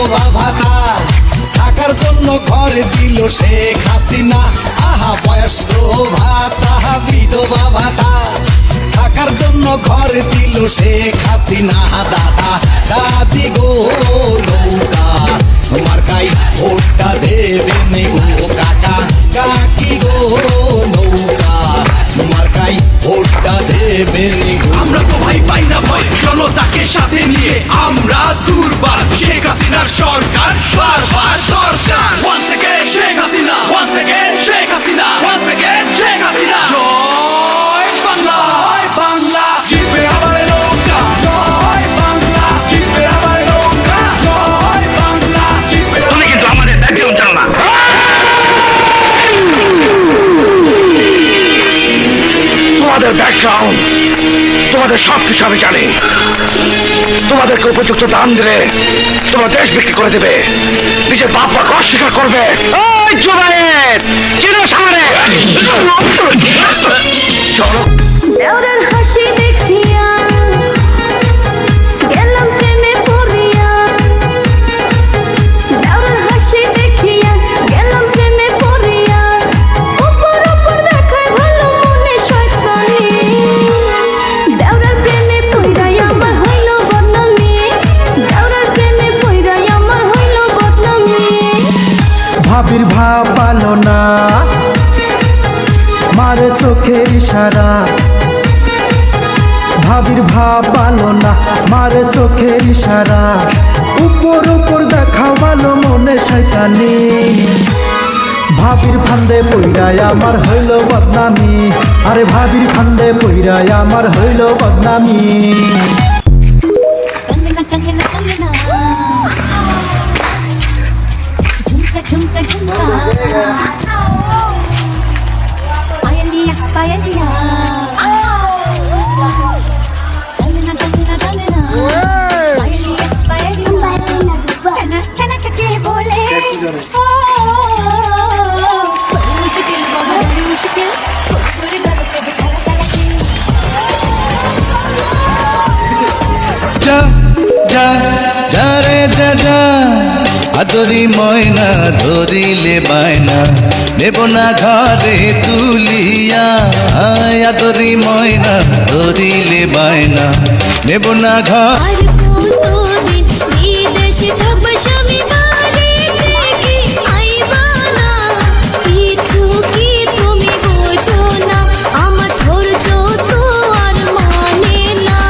বিধবা ভাতা, থাকার জন্য ঘর দিল শেখ হাসিনা। আহা বয়স্ক ভাতা, বিধবা ভাতা, থাকার জন্য ঘর দিল শেখ হাসিনা। দাদা দাদি গো নৌকা তোমার গাই ভোটটা দেবেন গো, কাকা কাকি গো নৌকা তোমার গাই ভোটটা দেবেন গো। আমরা তো ভাই পাই না ভয়, জনতাকে সাথে নিয়ে আমরা দুর্বার। শেখ হাসিনার সরকার বারবার দরকার। Once again Sheikh Hasina, once again Sheikh Hasina, once again Sheikh Hasina. জয় বাংলা, জয় বাংলা, জিতবে আমার নৌকা। জয় বাংলা, জিতবে আমার নৌকা। জয় বাংলা, জিতবে। তুমি কিন্তু আমাদের ব্যাকগ্রাউন্ড জানো না। তোমাদের ব্যাকগ্রাউন্ড, তোমাদের সবকিছু আমি জানি। তোমাদেরকে উপযুক্ত দাম দিলে তোমরা দেশ বিক্রি করে দেবে, নিজের বাপ মাকে অস্বীকার করবে। ওই জুবায়ের, চিনো সামনে চলো। দেওরের হাসি দেখিয়া গেলাম প্রেমে পড়িয়া, দেওরের হাসি দেখিয়া গেলাম প্রেমে পড়িয়া, উপর উপর দেখায় ভালো মনে শয়তানি, দেওরের প্রেমে পড়িয়া আমার হইল বদনামি, দেওরের প্রেমে পড়িয়া আমার হইল বদনামি। ভাবির ভাব পালো না, মারে চোখের ইশারা। ভাবির ভাব পালো না, মারে চোখের ইশারা। উপর উপর দেখা ভালো মনে শয়তানি, ভাবির ফান্দে পইরায় আমার হইল বদনামি। আরে ভাবির ফান্দে পইরায় আমার হইল বদনামি। झुमका झुमका पायलिया पायलिया दलना दलना दलना पायलिया पायलिया चना चना के बोले मुश्किल बहुत मुश्किल पूरी बात पे दिखा যা যা যা রে যা যা, আদরি ময়না ধরিলে বায়না, নেব না ঘরে তুলিয়া। আদরি ময়না ধরিলে বায়না, নেব না ঘর। আর কতদিন বিদেশে থাকবো স্বামী বাড়িতে কি আইবা না, কিছু কি তুমি বোঝো না, আমার ধৈর্য তো আর মানে না।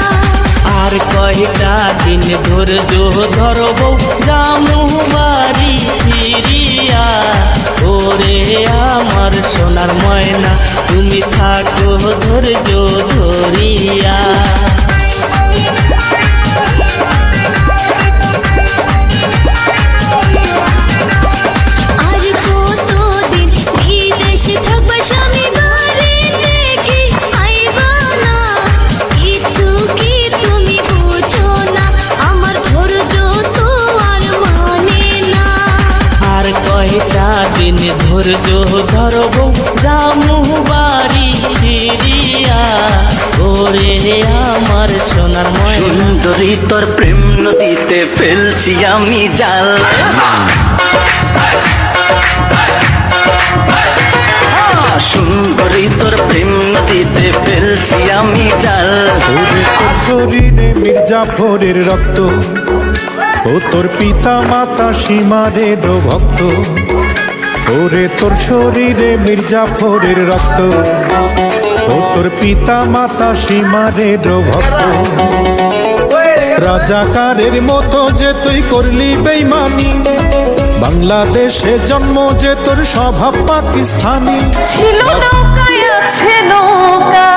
আর কয়টা দিন ধৈর্য ধরবো, জামু বাড়ি ফিরিয়া। ওরে আমার সোনার ময়না, তুমি থাকো ধৈর্য ধরিয়া। আর কতদিন বিদেশে থাকবো স্বামী বাড়িতে কি আইবা না, কিছু কি তুমি বোঝো না, আমার ধৈর্য তো আর মানে না। আর কয়টা দিন ধৈর্য ধরবো, জামু বাড়ি ফিরিয়া। ওরে আমার সোনার ময়না, সুন্দরী তোর প্রেম নদীতে ফেলছি আমি জাল। সুন্দরী তোর প্রেম নদীতে ফেলছি আমি জাল। ওরে তোর শরীরে মির্জাফরের রক্ত, ও তোর পিতা মাতা সীমারের ভক্ত। ওরে তোর শরীরে মির্জাফরের রক্ত, ও তোর পিতা মাতা সীমারের ভক্ত। রাজাকারের মতো যে তুই করলি বেইমানি, বাংলাদেশে জন্ম যে তোর স্বভাব পাকিস্তানি। ছিল নৌকায় আছে নৌকা,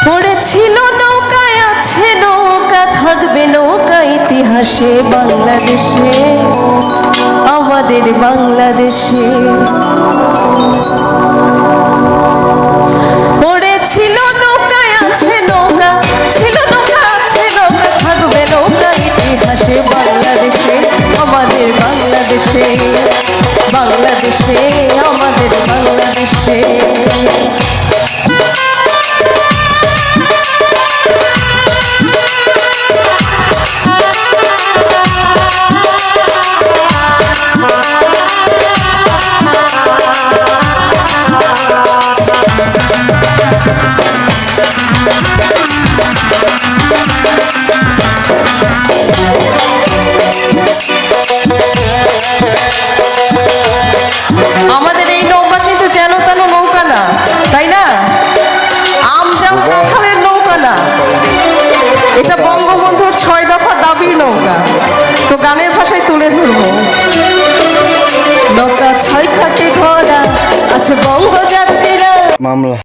পড়েছিল নৌকায় আছে নৌকা, থাকবে নৌকা ইতিহাসে বাংলাদেশে, আমাদের বাংলাদেশে। পড়েছিল নৌকায় আছে নৌকা, ছিল নৌকা আছে নৌকা, থাকবে নৌকা ইতিহাসে বাংলাদেশে, আমাদের বাংলাদেশে, বাংলাদেশে আমাদের বাংলাদেশে। আমাদের এই নৌকা কিন্তু যেন তেন নৌকা না, তাই না? আমজাম কাঁঠালের নৌকা না, এটা বঙ্গবন্ধুর 6 দফা দাবির নৌকা। তো গানের ভাষায় তুলে ধরবো। নৌকা 6 খাটে ভরা আছে বঙ্গযাত্রীরা। মামলা